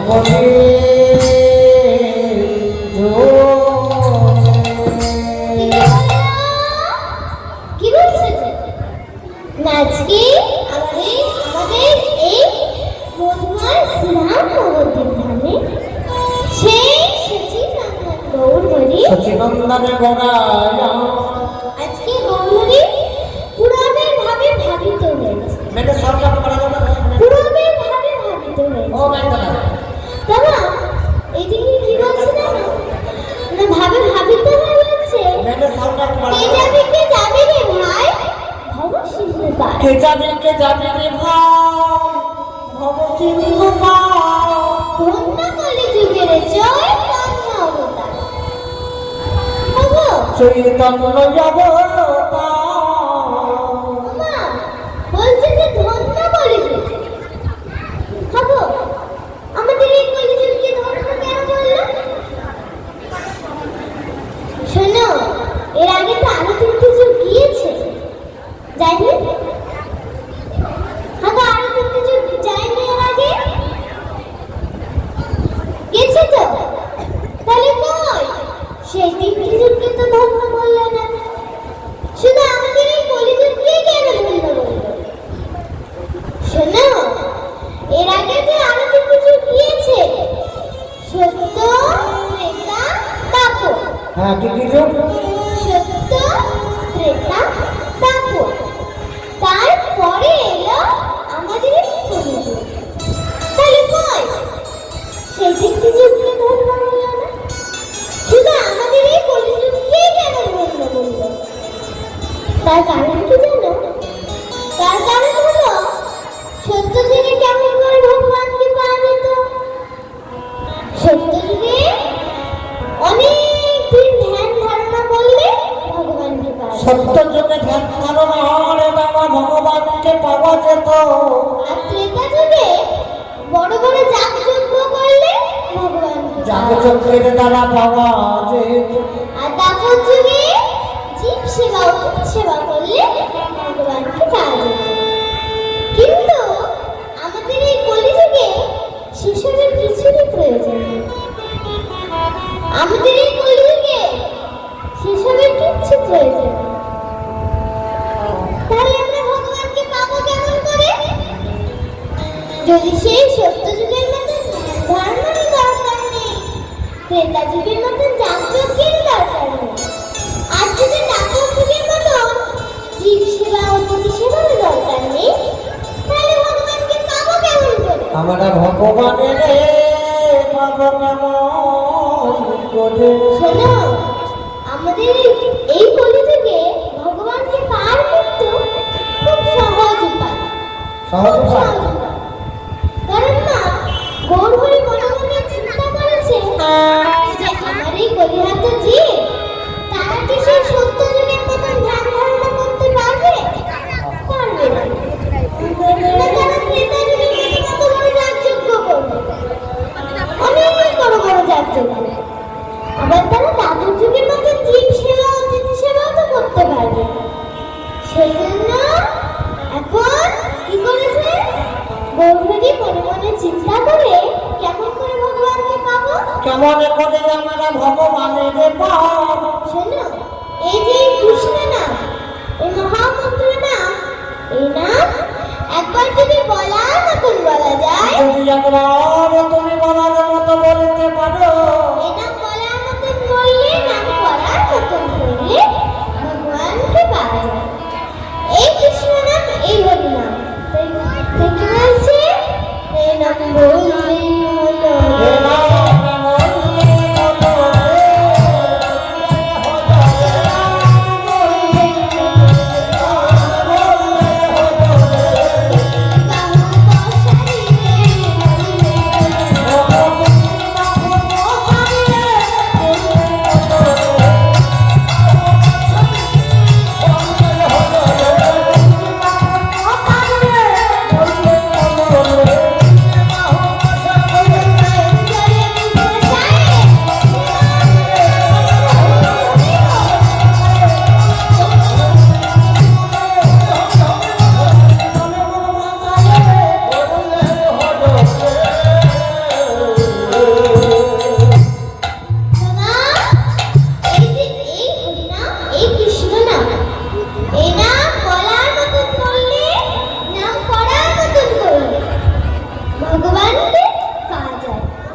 সকলে কি বলছে আজকে আমাদের এই মধুময় শ্রীরাম নবদ্বীপ ধামে সেই সচিনন্দন গৌরহরি আজকে গৌরহরি পুরাণের ভাবে ভাবিত হয়েছে। পুরাণের ভাবে ভাবিত হয়েছে। দাদা এদিকে কি বলছে জানো? না ভাবে ভাবিত হয়ে যাচ্ছে। কে যাবে রে ভাই ভব সিন্ধু পার। কে যাবে রে ভাই ভব সিন্ধু পার। ধন্য কলিযুগের চৈতন্য অবতার। ওগো চৈতন্য অবতার। মা বলছে যে ধন্য কলিযুগ। হবো আমাদের এই কলিযুগকে ধন্য কেন বললো? শোনো এর আগে তো আরো 3টি যুগ গিয়েছে, যাইনি? হ্যাঁ তো আরো 3টি যুগ যায়নি এর আগে? গেছে তো? তাহলে কই সেই 3টি যুগকে তো ধন্য বললো না, শুধু আমাদের এই কলিযুগকে কেন ধন্য বললো? শোনো এর আগে যে আরো 3টি যুগ গিয়েছে, সত্য ত্রেতা দাপর। হ্যাঁ কি যুগ? সত্য ত্রেতা দাপর। তারপরে এলো আমাদের এই কলিযুগ। তাহলে কই সেই 3টি যুগকে ধন্য বললো না, শুধু আমাদের এই কলিযুগকে কেন ধন্য বললো? তার কারণ কি জানো? তার কারণ হলো সত্য যুগে কেমন করে ভগবানকে পাওয়া যেত? সত্য যুগে অনেক দিন ধ্যান ধারণা করলে ভগবানকে পাওয়া যেত। সত্য যুগে ধ্যান ধারণা হলে বাবা ভগবানকে পাওয়া যেত। আর ত্রেতা যুগে বড় বড় যাগযজ্ঞ করলে ভগবানকে যাগযজ্ঞের দ্বারা পাওয়া যেত। আর দাপর যুগে জীব সেবা অতিথি সেবা করলে ভগবানকে পাওয়া যেত। কিন্তু আমাদের এই কলিযুগে সেসবের কিছুরই প্রয়োজন নেই। আমাদের এই কলিযুগে সেসবের কিচ্ছু প্রয়োজন নেই। তাহলে আমরা ভগবানকে পাবো কেমন করে? যদি সেই সত্য যুগের মতন ধারণার দরকার নেই, ত্রেতা যুগের মতন যাগযজ্ঞের দরকার নেই, আর যদি দাপর যুগের মতন জীব সেবা অতিথি সেবার দরকার নেই, তাহলে ভগবানকে পাবো কেমন করে? আমরা ভগবানের পাবো কেমন করে? শোনো আমাদের এই কলিযুগে ভগবানকে পাওয়ার কিন্তু খুব সহজ উপায়। সহজ উপায়? কারণ না গৌরহরি মনে মনে চিন্তা করেছে যে আমার এই কলিহাত জীব তারা কি সেই সত্য যুগের মতন ধ্যান ধারণা করতে পারবে? পারবে না। তারা ত্রেতা যুগের মতো কত বড় যাগযজ্ঞ করবে, অনেক বড় বড় যাগযজ্ঞ। আবার তারা দাপর যুগের মতো জীব সেবা অতিথি সেবাও তো করতে পারবে। সেই জন্য এখন কি করেছে গৌরহরি মনে মনে চিন্তা করে কেমন করে ভগবানকে পাবো? কেমন করে আমরা ভগবানের পাবো? শোনো এই যে কৃষ্ণ নাম, এই মহামন্ত্র নাম, এই নাম একবার যদি বলার মতন বলা যায়, যদি একবার তুমি বলার মতো বলতে পারো, এই নাম বলার মতন বললে, নাম করার মতন করলে ভগবানকে পাওয়া যায়। এই কৃষ্ণ নাম, এই হরি নাম। তাই কি বলছে? এই নাম বললেই হলো। এ নাম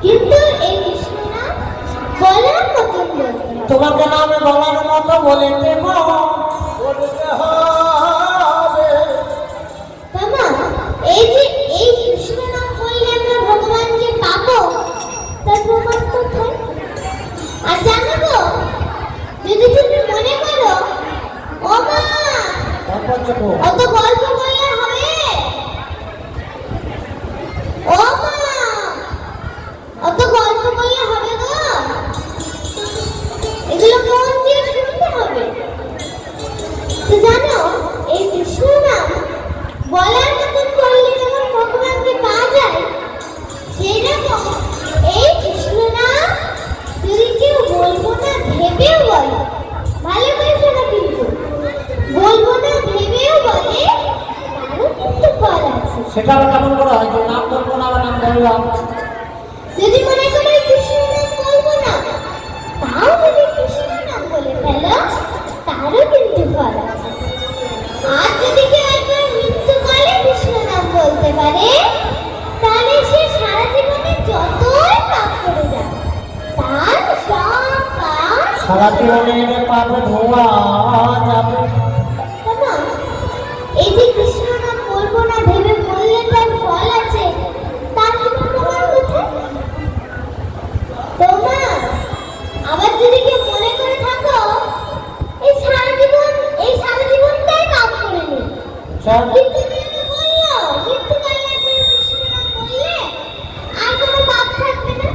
কিন্তু এই কৃষ্ণ নাম বলার মতন বলতে হবে। তোমাকে নামে বলার মতো বলে দেব বলতে হবে। মামা, এই যে এই কৃষ্ণ নাম বললে আমরা ভগবানকে পাবো, তার প্রমাণ কোথায়? আর জানো গো, যদি তুমি মনে করো ও মা তারপর চোখো অত গল্প বললে হবে, ও মা অত গল্প বললে হবে গো, এগুলো মন দিয়ে শুনতে হবে। তো জানো এই কৃষ্ণ নাম বলার মতন করলে যেমন ভগবানকে পাওয়া যায়, সেই রকম এই কৃষ্ণ নাম যদি কেউ বলবো না ভেবেও বলে, ভালো করেছে না কিন্তু বলবো না ভেবেও বলে, তারও কিন্তু ফল আছে। সেটা আবার কেমন করে হয় যে নাম বলবো না আবার নাম বললাম? যদি মনে করো এই কৃষ্ণ নাম বলবো না, তাও যদি কৃষ্ণ নাম বলে ফেলো, তারও কিন্তু ফল আছে। আর যদি কেউ একবার মৃত্যুকালে কৃষ্ণ নাম বলতে পারে, তাহলে সে সারা জীবনে যতই পাপ করে যাবে, তার সব পাপ সারা জীবনের পাপে ধোয়া যাবে। বাবা, এই যে কৃষ্ণ নাম বলবো না ভেবে বললে তার ফল আছে, তার কোনো প্রমাণ কোথায়? তোমা, আবার যদি কেউ মনে করে থাকো এই সারা জীবনটাই পাপ করে নি, সব কিন্তু তুমি তো বললো মৃত্যুকালে একবার কৃষ্ণ নাম বললে আর কোনো পাপ থাকবে না,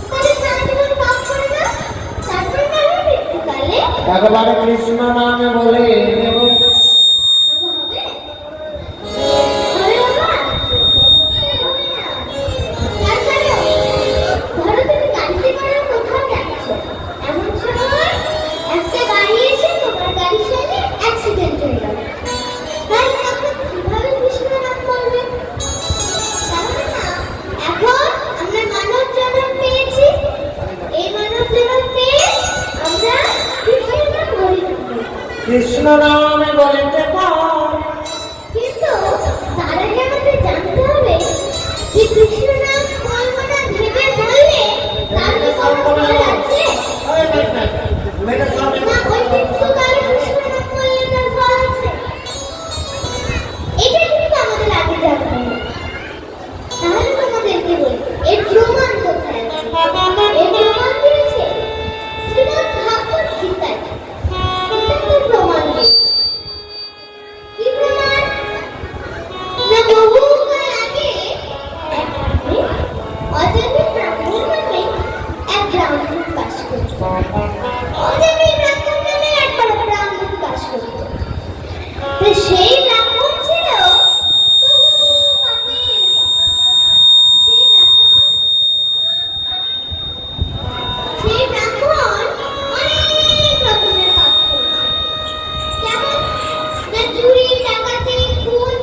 তাহলে সারা জীবন পাপ করে না, তারপরে না হয় মৃত্যুকালে একবারে কৃষ্ণ নামে বলে দেব। হবে? হবে বাবা? হবে না। তারপরেও ধরো তুমি গাড়িতে করে কোথাও যাচ্ছ, এমন সময় একটা গাড়ি এসে তোমার গাড়ির সাথে অ্যাক্সিডেন্ট হয়ে গেল, তাহলে তখন কিভাবে কৃষ্ণ নাম বলবে? তাহলে না, এখন আমরা মানব জন্ম পেয়েছি, এই মানব জন্ম পেয়ে আমরা কৃষ্ণ নাম বলি না। কৃষ্ণ নামে বলে দেব। কিন্তু তার আগে আমাদের জানতে হবে যে কৃষ্ণ নাম বলবো না ভেবে বললে তার কি কোনো ফল আছে? না ওই মৃত্যুকালে কৃষ্ণ নাম বললে তার ফল আছে? এটা কিন্তু আমাদের আগে জানতে হবে। তাহলে তোমাদেরকে বলি এর প্রমাণ কোথায় আছে? এর প্রমাণ দিয়েছে শ্রীমদ্ ভাগবত গীতায়। এটা তো প্রমাণ দিয়েছে। কি প্রমাণ? না বহুকাল আগে এক গ্রামে অজামিল ব্রাহ্মণ নামে এক ব্রাহ্মণ বাস করত। অজামিল ব্রাহ্মণ নামে এক বড় ব্রাহ্মণ বাস করত। তো সেই ব্রাহ্মণ ছিল বহু পাপের পাপ। সেই ব্রাহ্মণ অনেক রকমের পাপ করেছে। যেমন না চুরি, ডাকাতি, খুন,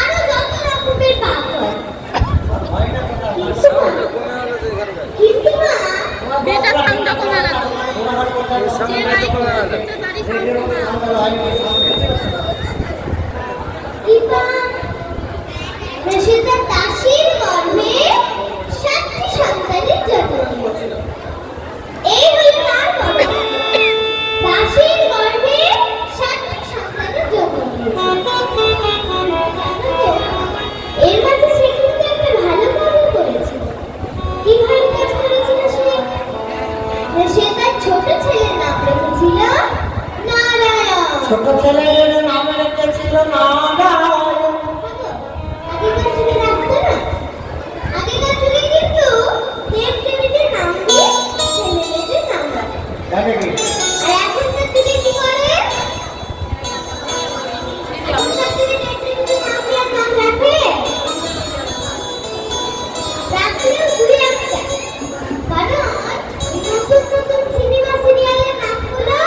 আরো যত রকমের পাপ হয়। কিন্তু মা, বেটা সাউন্ড কমে গেল যে বাড়ি করতে বাড়ি কি পাপ? না সে তার দাসীর গর্ভে 7টি সন্তানের জন্ম দিয়েছিল। এই হলো তার বড় পাপ। দাসীর গর্ভে 7টি সন্তানের জন্ম দিয়েছিল। এর মাঝে সে কিন্তু একটা ভালো কাজ করেছিল। কি ভালো কাজ করেছিল সে? না সে তার ছোট ছেলের নাম রেখেছিল নারায়ণ। ছোট ছেলের নামে রেখেছিল নারায়ণ। আগেকার যুগে রাখতো না? আগেকার যুগে কিন্তু দেব-দেবীদের নাম দিয়ে ছেলে মেয়েদের নাম রাখে। জানে কি? আর এখনকার যুগে কি করে? এখনকার যুগে দেব-দেবীদের নাম রাখে। রাখলেও ঘুরে আসছে। কারণ নতুন নতুন সিনেমা সিরিয়ালের নামগুলো,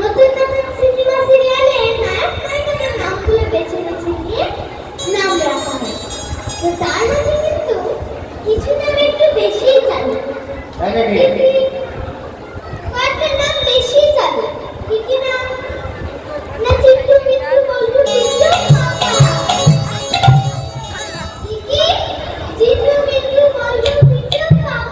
নতুন নতুন সিনেমা সিরিয়ালের নায়ক নায়িকাদের নামগুলো বেছে বেছে নিয়ে নাম রাখা হয়। তো তার মধ্যে কিন্তু কিছু নাম একটু বেশিই চালু। জানে কি? কয়েকটা নাম বেশি চালু। কি কি নাম? না চিত্তু মিত্তু বলবো চিত্তু পাপা। কি কি? চিত্তু মিত্তু বলবো চিত্তু পাপা।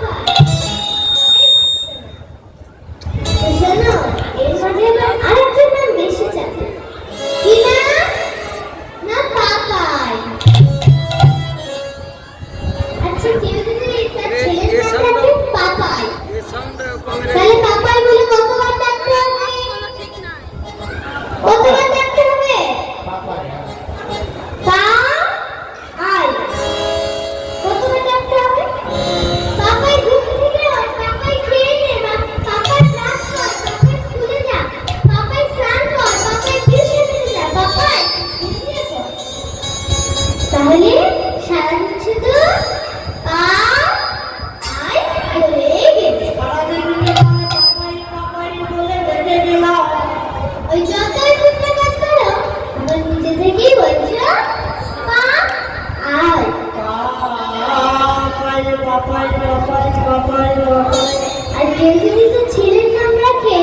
পাপাই পাপাই। আর কেউ যদি তো ছেলের নাম রাখে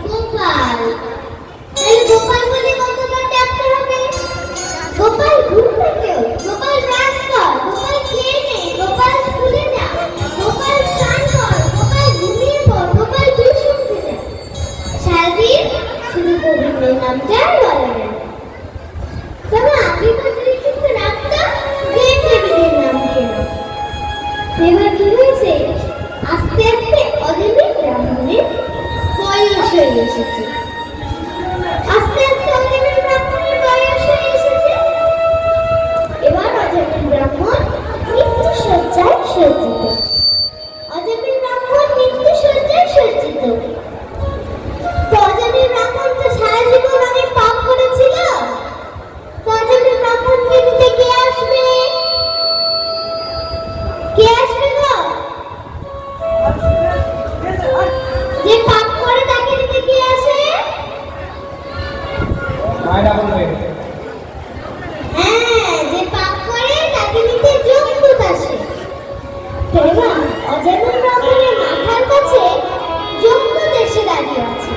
গোপাল, তাহলে গোপাল বলে কতবার ডাকতে হবে? গোপাল ঘুম থেকে ওঠ, গোপাল ব্রাশ কর, গোপাল খেয়ে নে, গোপাল স্কুলে যা, গোপাল স্নান কর, গোপাল ঘুমিয়ে পড়, গোপাল টিউশন যা। সারাদিন শুধু গোবিন্দের নামটা বলা যায়। তবে আমি তো কিন্তু রাখতাম গেট টেবিলের নাম কেন। এবার কি হয়েছে, আস্তে আস্তে অজেবের ব্রাহ্মণের বয়স হয়ে এসেছে। আস্তে আস্তে অজেবের ব্রাহ্মণের বয়স হয়ে এসেছে। এবার অজেবের ব্রাহ্মণ মৃত্যু শয্যায় সজ্জিত। অজেবের ব্রাহ্মণ মৃত্যু শয্যায় সজ্জিত। তো অজেবের ব্রাহ্মণ তো সারা জীবন অনেক পাপ করেছিল। তো অজেবের ব্রাহ্মণকে নিতে কে আসবে? কে আসবে গো? যে পাপ করে তাকে নিতে কে আসে? মায়েরা বলবে হ্যাঁ, যে পাপ করে তাকে নিতে যমদূত আসে। এবার অজেবের ব্রাহ্মণের মাথার কাছে যমদূত এসে দাঁড়িয়ে আছে।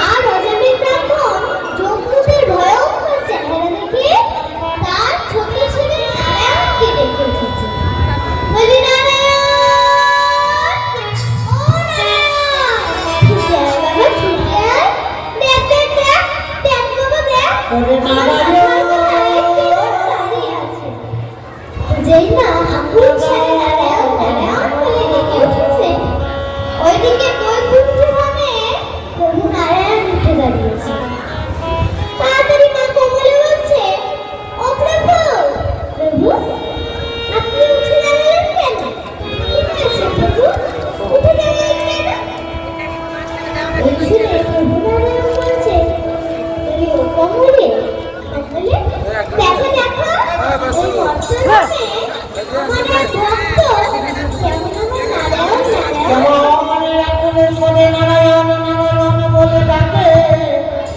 আর অজেবের ব্রাহ্মণ যমদূতের ভয়ঙ্কর চেহারা দেখে তার ছোট ছেলে নারায়ণকে ডেকে উঠেছে। বলি নারায়ণ, ও নারায়ণ, ছুটে আয় বাবা, ছুটে আয়। দেখ দেখ দেখ, দেখ বাবা দেখ, ওরে নারায়ণ। দাঁড়িয়ে আছে। যেই না আকুল ছেলে নারায়ণ নারায়ণ বলে ডেকে উঠেছে, ওইদিকে বৈকুণ্ঠ ধামে প্রভু নারায়ণ উঠে দাঁড়িয়েছে। তাড়াতাড়ি মা কোমলে বলছে, ও প্রভু, প্রভু আপনি উঠে দাঁড়ালেন কেন? কি হয়েছে প্রভু, উঠে দাঁড়ালেন কেন? এই শুনে প্রভু নারায়ণ বলছে, তুমি ও কোমলে? তাহলে দেখো দেখো, ওই বর্তমানে আমার এক ভক্ত কেমন আমার নারায়ণ নারায়ণ কেমন রাখবে শোনে নারায়ণ নারায়ণ বলে ডাকে।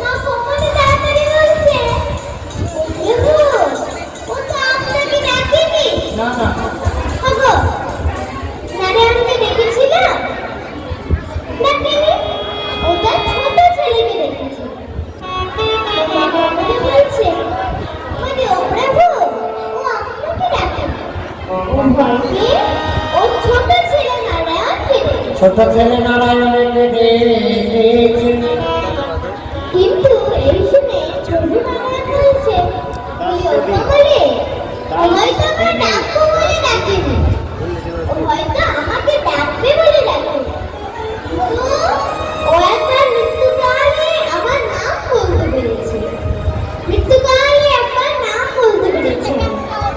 মা কোমলে তাড়াতাড়ি বলছে, ও প্রভু, ও তো আপনাকে ডাকেনি। না না, ওগো, নারায়ণকে ডেকেছিল? ডাকেনি, ও তার ছোট ছেলেকে ডেকেছিল। মা কোমলে বলছে, মানে ও প্রভু, ও আপনাকে ডাকেনি, ও ভয়কে ওর ছোট ছেলে নারায়ণকে ডেকেছে। ছোট ছেলে নারায়ণের ডেকেছে। কিন্তু এই শুনে প্রভু নারায়ণ বলছে, ওই ও কোমলে, ও হয়তো আমার ডাকবো বলে ডাকেনি, ও হয়তো আমাকে ডাকবে বলে ডাকেনি, কিন্তু ও একবার মৃত্যুকালে আমার নাম বলতে পেরেছে। মৃত্যুকালে একবার নাম বলতে পেরেছে,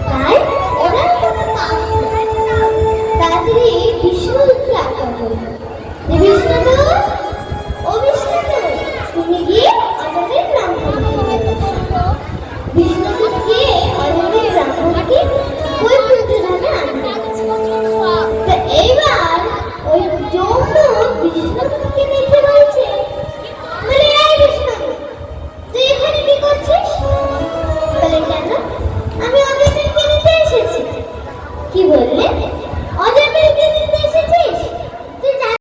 তাই ওরা কোনো পাপ করে না। তাড়াতাড়ি বিষ্ণুদূতকে আজ্ঞা করল, বিষ্ণুদূত